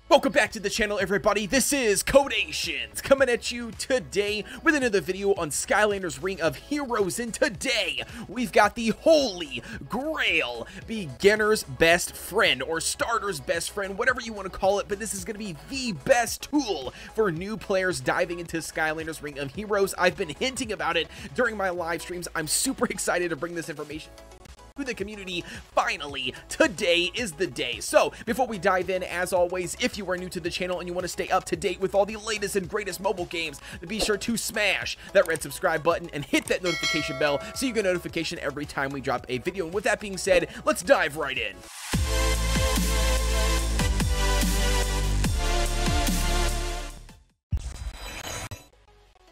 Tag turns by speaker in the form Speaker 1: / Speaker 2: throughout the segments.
Speaker 1: Welcome back to the channel, everybody. This is Kodeations coming at you today with another video on Skylanders Ring of Heroes. And today we've got the holy grail beginner's best friend, or starter's best friend, whatever you want to call it. But this is going to be the best tool for new players diving into Skylanders Ring of Heroes. I've been hinting about it during my live streams. I'm super excited to bring this information to the community. Finally, today is the day. So before we dive in, as always, if you are new to the channel and you want to stay up to date with all the latest and greatest mobile games, then be sure to smash that red subscribe button and hit that notification bell so you get a notification every time we drop a video. And with that being said, let's dive right in.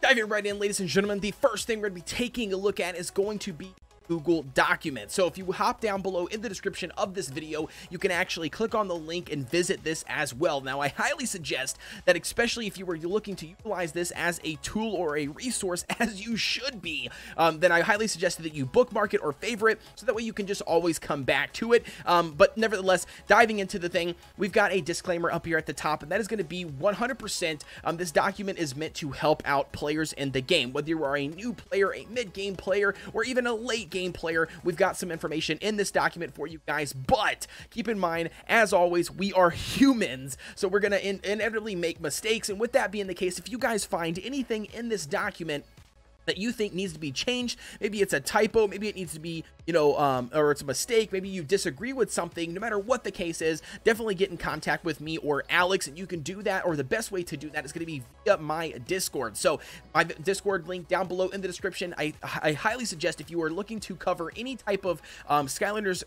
Speaker 1: Diving right in, ladies and gentlemen, the first thing we're going to be taking a look at is going to be Google Documents. So if you hop down below in the description of this video, you can actually click on the link and visit this as well. Now, I highly suggest that, especially if you were looking to utilize this as a tool or a resource, as you should be, then I highly suggest that you bookmark it or favorite, so that way you can just always come back to it. But nevertheless, diving into the thing, we've got a disclaimer up here at the top, and that is going to be 100%. This document is meant to help out players in the game, whether you are a new player, a mid-game player, or even a late game player. We've got some information in this document for you guys, but keep in mind, as always, we are humans, so we're gonna inevitably make mistakes. And with that being the case, if you guys find anything in this document that you think needs to be changed, maybe it's a typo, maybe it needs to be, or it's a mistake, maybe you disagree with something, no matter what the case is, definitely get in contact with me or Alex, and you can do that, or the best way to do that is going to be via my Discord. So my Discord link down below in the description. I highly suggest, if you are looking to cover any type of Skylanders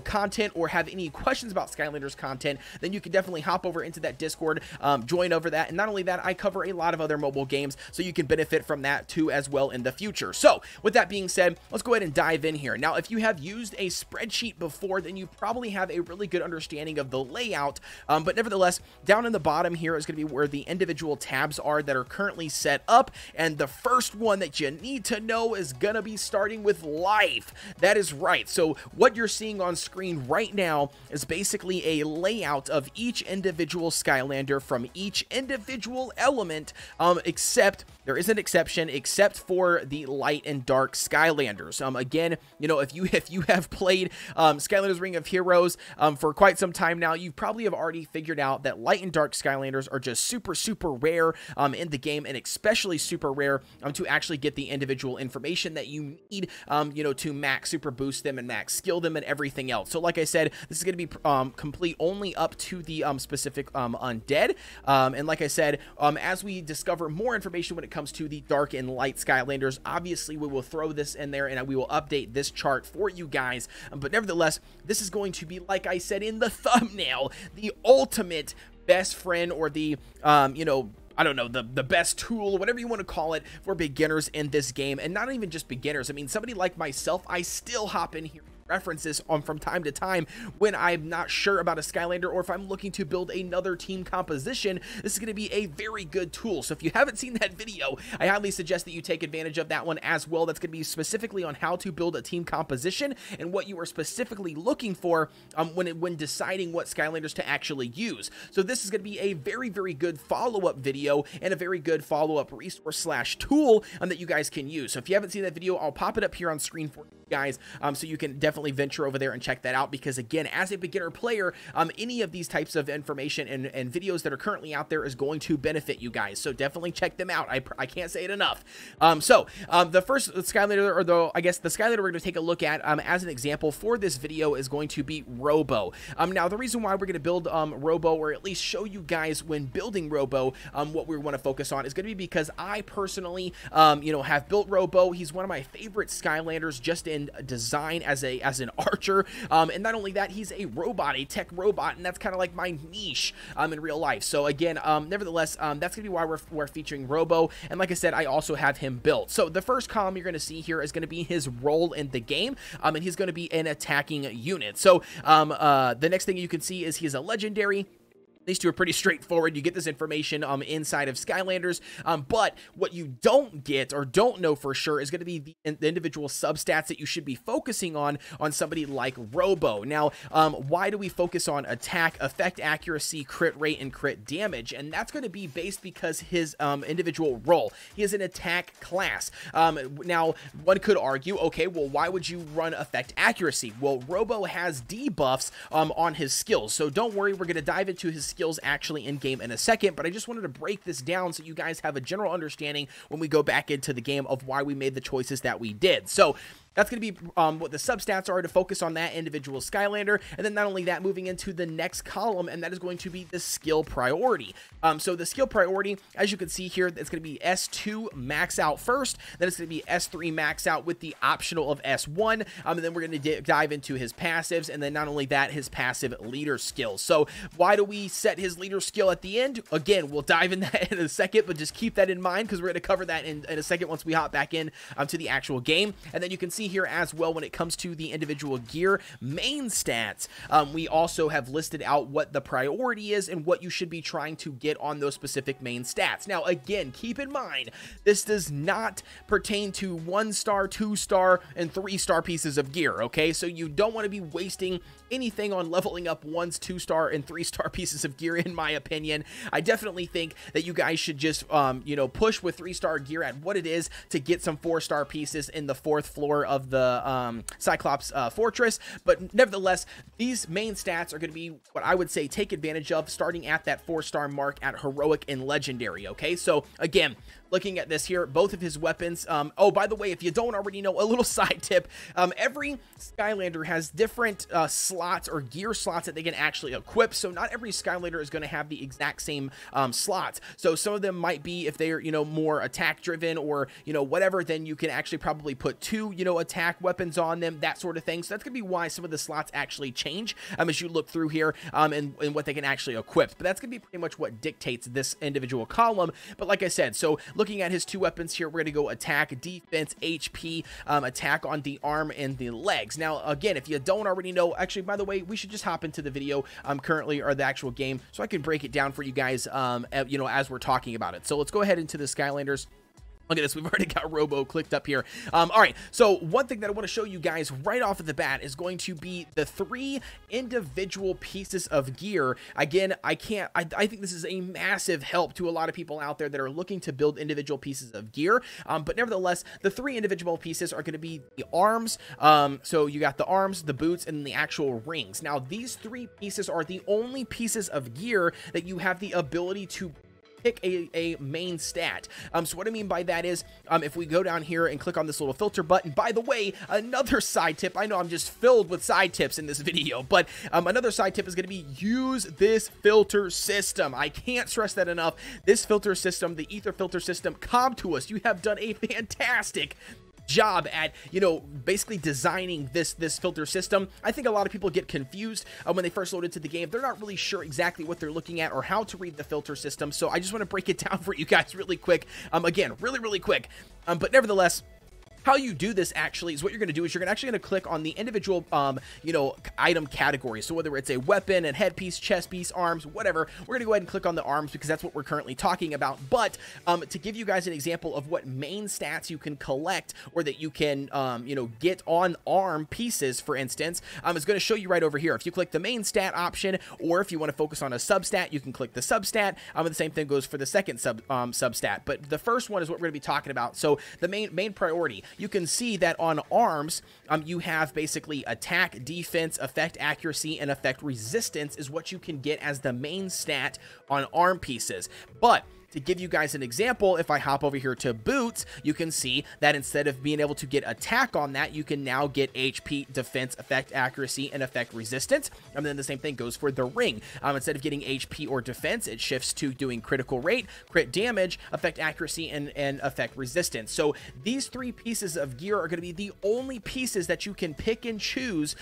Speaker 1: content, or have any questions about Skylanders content, then you can definitely hop over into that Discord, join over that. And not only that, I cover a lot of other mobile games, so you can benefit from that too as well in the future. So with that being said, let's go ahead and dive in here. Now, if you have used a spreadsheet before, then you probably have a really good understanding of the layout, but nevertheless, down in the bottom here is going to be where the individual tabs are that are currently set up, and the first one that you need to know is going to be starting with life. That is right. So what you're seeing on screen right now is basically a layout of each individual Skylander from each individual element, except there is an exception, except for the light and dark Skylanders. Again, if you have played Skylanders Ring of Heroes for quite some time now, you probably have already figured out that light and dark Skylanders are just super rare in the game, and especially super rare to actually get the individual information that you need, to max super boost them and max skill them and everything else. So like I said, this is going to be complete only up to the specific undead, and like I said, as we discover more information when it comes to the dark and light Skylanders, obviously we will throw this in there and we will update this chart for you guys. But nevertheless, this is going to be, like I said in the thumbnail, the ultimate best friend, or the I don't know, the best tool, whatever you want to call it, for beginners in this game. And not even just beginners. I mean, somebody like myself, I still hop in here, references from time to time when I'm not sure about a Skylander, or if I'm looking to build another team composition. This is going to be a very good tool. So if you haven't seen that video, I highly suggest that you take advantage of that one as well. That's going to be specifically on how to build a team composition and what you are specifically looking for when deciding what Skylanders to actually use. So this is going to be a very good follow-up video and a very good follow-up resource slash tool that you guys can use. So if you haven't seen that video, I'll pop it up here on screen for you guys, so you can definitely venture over there and check that out, because again, as a beginner player, any of these types of information and videos that are currently out there is going to benefit you guys, so definitely check them out. I can't say it enough. The first Skylander, or I guess the Skylander we're going to take a look at as an example for this video, is going to be Robo. Now, the reason why we're going to build Robo, or at least show you guys when building Robo, what we want to focus on, is going to be because I personally have built Robo. He's one of my favorite Skylanders, just in design as an archer, and not only that, he's a robot, a tech robot, and that's kind of like my niche in real life. So again, nevertheless, that's gonna be why we're featuring Robo. And like I said, I also have him built. So the first column you're gonna see here is gonna be his role in the game, and he's gonna be an attacking unit. So the next thing you can see is he's a legendary. These two are pretty straightforward. You get this information inside of Skylanders, but what you don't get or don't know for sure is going to be the individual substats that you should be focusing on somebody like Robo. Now, why do we focus on attack, effect accuracy, crit rate, and crit damage? And that's going to be based because his individual role. He is an attack class. Now, one could argue, okay, well, why would you run effect accuracy? Well, Robo has debuffs on his skills, so don't worry, we're going to dive into his skills actually in game in a second, but I just wanted to break this down so you guys have a general understanding when we go back into the game of why we made the choices that we did. So that's going to be what the substats are to focus on that individual Skylander. And then not only that, moving into the next column, and that is going to be the skill priority. So the skill priority, as you can see here, it's going to be S2 max out first. Then it's going to be S3 max out with the optional of S1. And then we're going to dive into his passives. And then not only that, his passive leader skills. So why do we set his leader skill at the end? Again, we'll dive in that in a second, but just keep that in mind because we're going to cover that in a second once we hop back in to the actual game. And then you can see here as well when it comes to the individual gear main stats, we also have listed out what the priority is and what you should be trying to get on those specific main stats. Now again, keep in mind this does not pertain to 1-star, 2-star, and 3-star pieces of gear, okay? So you don't want to be wasting anything on leveling up 1, 2-star, and 3-star pieces of gear, in my opinion. I definitely think that you guys should just you know, push with 3-star gear at what it is to get some 4-star pieces in the 4th floor of the Cyclops Fortress. But nevertheless, these main stats are going to be what I would say take advantage of starting at that 4-star mark at heroic and legendary. Okay, so again, looking at this here, both of his weapons. Oh, by the way, if you don't already know, a little side tip, every Skylander has different slots or gear slots that they can actually equip. So not every Skylander is going to have the exact same slots. So some of them might be, if they're, you know, more attack driven or, you know, whatever, then you can actually probably put 2, you know, attack weapons on them, that sort of thing. So that's going to be why some of the slots actually change as you look through here and what they can actually equip. But that's going to be pretty much what dictates this individual column. But like I said, so looking at his 2 weapons here, we're going to go attack, defense, HP, attack on the arm and the legs. Now, again, if you don't already know, actually, by the way, we should just hop into the video currently, or the actual game, so I can break it down for you guys, you know, as we're talking about it. So let's go ahead into the Skylanders. Look at this, we've already got Robo clicked up here. All right, so one thing that I want to show you guys right off of the bat is going to be the 3 individual pieces of gear. Again, I think this is a massive help to a lot of people out there that are looking to build individual pieces of gear. But nevertheless, the 3 individual pieces are going to be the arms. So you got the arms, the boots, and the actual rings. Now, these 3 pieces are the only pieces of gear that you have the ability to pick a main stat. So what I mean by that is, if we go down here and click on this little filter button, by the way, another side tip, I know I'm just filled with side tips in this video, but another side tip is going to be use this filter system. I can't stress that enough. This filter system, the ether filter system, come to us. You have done a fantastic job at, you know, basically designing this filter system. I think a lot of people get confused when they first load into the game. They're not really sure exactly what they're looking at or how to read the filter system. So I just want to break it down for you guys really quick. Again, really quick. But nevertheless, how you do this actually is what you're going to do is you're actually going to click on the individual, you know, item categories. So whether it's a weapon, a headpiece, chest piece, arms, whatever, we're going to go ahead and click on the arms because that's what we're currently talking about. But to give you guys an example of what main stats you can collect or that you can, you know, get on arm pieces, for instance, it's going to show you right over here. If you click the main stat option, or if you want to focus on a substat, you can click the substat. And the same thing goes for the second substat. But the first one is what we're going to be talking about. So the main priority. You can see that on arms, you have basically attack, defense, effect accuracy, and effect resistance is what you can get as the main stat on arm pieces. But to give you guys an example, if I hop over here to boots, you can see that instead of being able to get attack on that, you can now get HP, defense, effect accuracy, and effect resistance. And then the same thing goes for the ring. Instead of getting HP or defense, it shifts to doing critical rate, crit damage, effect accuracy, and effect resistance. So these 3 pieces of gear are going to be the only pieces that you can pick and choose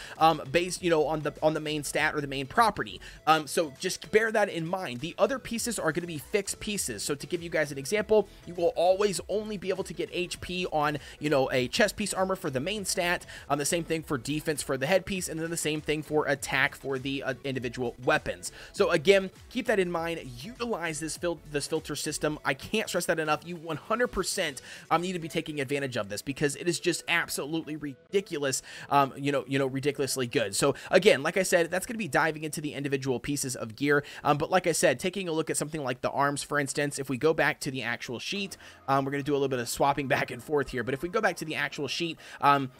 Speaker 1: based, you know, on the main stat or the main property. So just bear that in mind. The other pieces are going to be fixed pieces. this. So to give you guys an example, you will always only be able to get HP on, you know, a chest piece armor for the main stat, the same thing for defense for the headpiece, and then the same thing for attack for the individual weapons. So again, keep that in mind. Utilize this filter system. I can't stress that enough. You 100% need to be taking advantage of this because it is just absolutely ridiculous, ridiculously good. So again, like I said, that's going to be diving into the individual pieces of gear. But like I said, taking a look at something like the arms, for instance, if we go back to the actual sheet, we're going to do a little bit of swapping back and forth here. But if we go back to the actual sheet,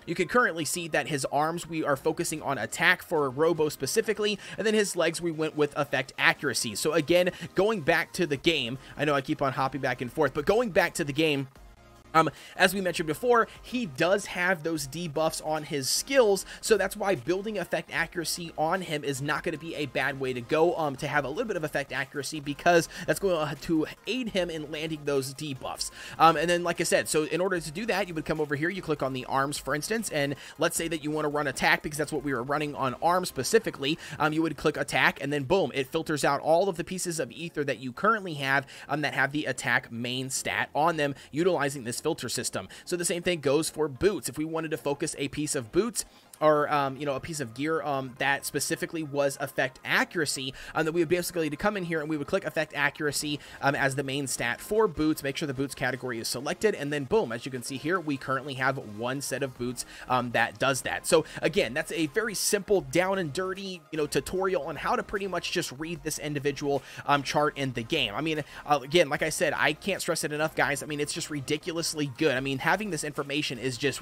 Speaker 1: you can currently see that his arms, we are focusing on attack for Robo specifically, and then his legs, we went with effect accuracy. So again, going back to the game, I know I keep on hopping back and forth, but going back to the game, as we mentioned before, he does have those debuffs on his skills, so that's why building effect accuracy on him is not going to be a bad way to go, to have a little bit of effect accuracy, because that's going to aid him in landing those debuffs. And then, like I said, so in order to do that, you would come over here, you click on the arms, for instance, and let's say that you want to run attack, because that's what we were running on arms specifically. You would click attack, and then boom, it filters out all of the pieces of ether that you currently have that have the attack main stat on them, utilizing this filter system. So the same thing goes for boots. If we wanted to focus a piece of boots, or a piece of gear that specifically was effect accuracy, that we would basically to come in here and we would click effect accuracy as the main stat for boots, make sure the boots category is selected, and then boom, as you can see here, we currently have one set of boots that does that. So again, that's a very simple down and dirty tutorial on how to pretty much just read this individual chart in the game. I mean, again, like I said, I can't stress it enough, guys. I mean, it's just ridiculously good. I mean, having this information is just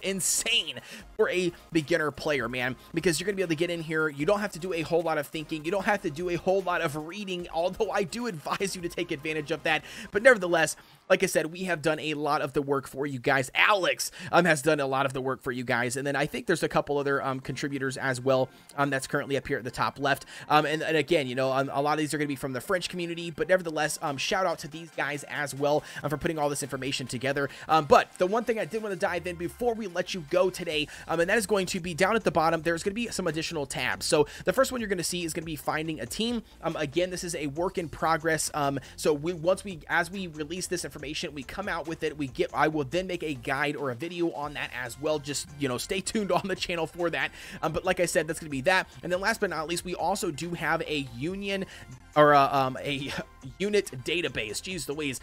Speaker 1: insane for a beginner player, man, because you're gonna be able to get in here. You don't have to do a whole lot of thinking. You don't have to do a whole lot of reading, although I do advise you to take advantage of that. But nevertheless, like I said, we have done a lot of the work for you guys. Alex has done a lot of the work for you guys, and then I think there's a couple other contributors as well that's currently up here at the top left. And again, a lot of these are going to be from the French community, but nevertheless, shout out to these guys as well for putting all this information together. But the one thing I did want to dive in before we let you go today, and that is going to be down at the bottom. There's going to be some additional tabs. So the first one you're going to see is going to be finding a team. Again, this is a work in progress. So as we release this information, we come out with it, I will then make a guide or a video on that as well. Just stay tuned on the channel for that. But like I said, that's going to be that. And then last but not least, we also do have a union or a unit database. Jeez Louise.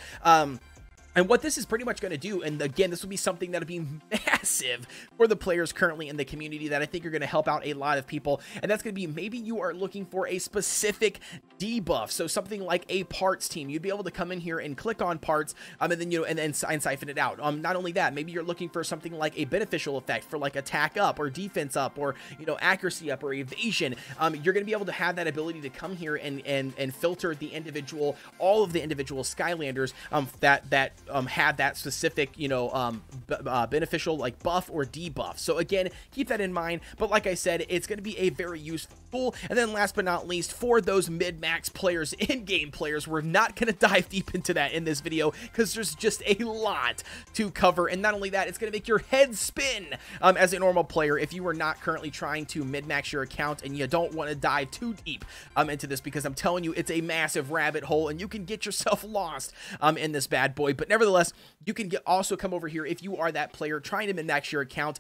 Speaker 1: And what this is pretty much going to do, and again, this will be something that'll be massive for the players currently in the community that I think are going to help out a lot of people, and that's going to be maybe you are looking for a specific debuff, so something like a parts team. You'd be able to come in here and click on parts, and then and siphon it out. Not only that, maybe you're looking for something like a beneficial effect for like attack up or defense up or accuracy up or evasion. You're going to be able to have that ability to come here and filter the all of the individual Skylanders that have that specific, beneficial like buff or debuff. So again, keep that in mind. But like I said, it's going to be a very useful tool. And then last but not least, for those mid-max players, in-game players, we're not going to dive deep into that in this video because there's just a lot to cover. And not only that, it's going to make your head spin as a normal player if you are not currently trying to mid-max your account and you don't want to dive too deep into this, because I'm telling you, it's a massive rabbit hole and you can get yourself lost in this bad boy. But nevertheless, you can also come over here if you are that player trying to min-max your account,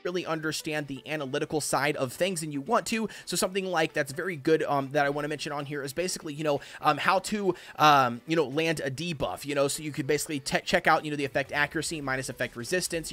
Speaker 1: really understand the analytical side of things and you want to. So something like that's very good that I want to mention on here is basically how to land a debuff, so you could basically check out the effect accuracy minus effect resistance,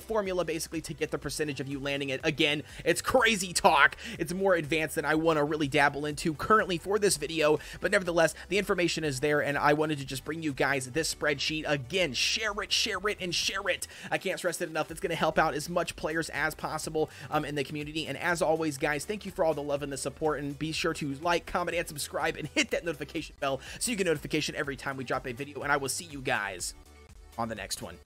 Speaker 1: formula basically to get the percentage of you landing it. Again, it's crazy talk. It's more advanced than I want to really dabble into currently for this video, but nevertheless, the information is there, and I wanted to just bring you guys this spreadsheet. Again, share it and share it. I can't stress it enough. It's going to help out as much players as possible in the community. And as always, guys, thank you for all the love and the support, and be sure to like, comment, and subscribe, and hit that notification bell so you get notification every time we drop a video. And I will see you guys on the next one.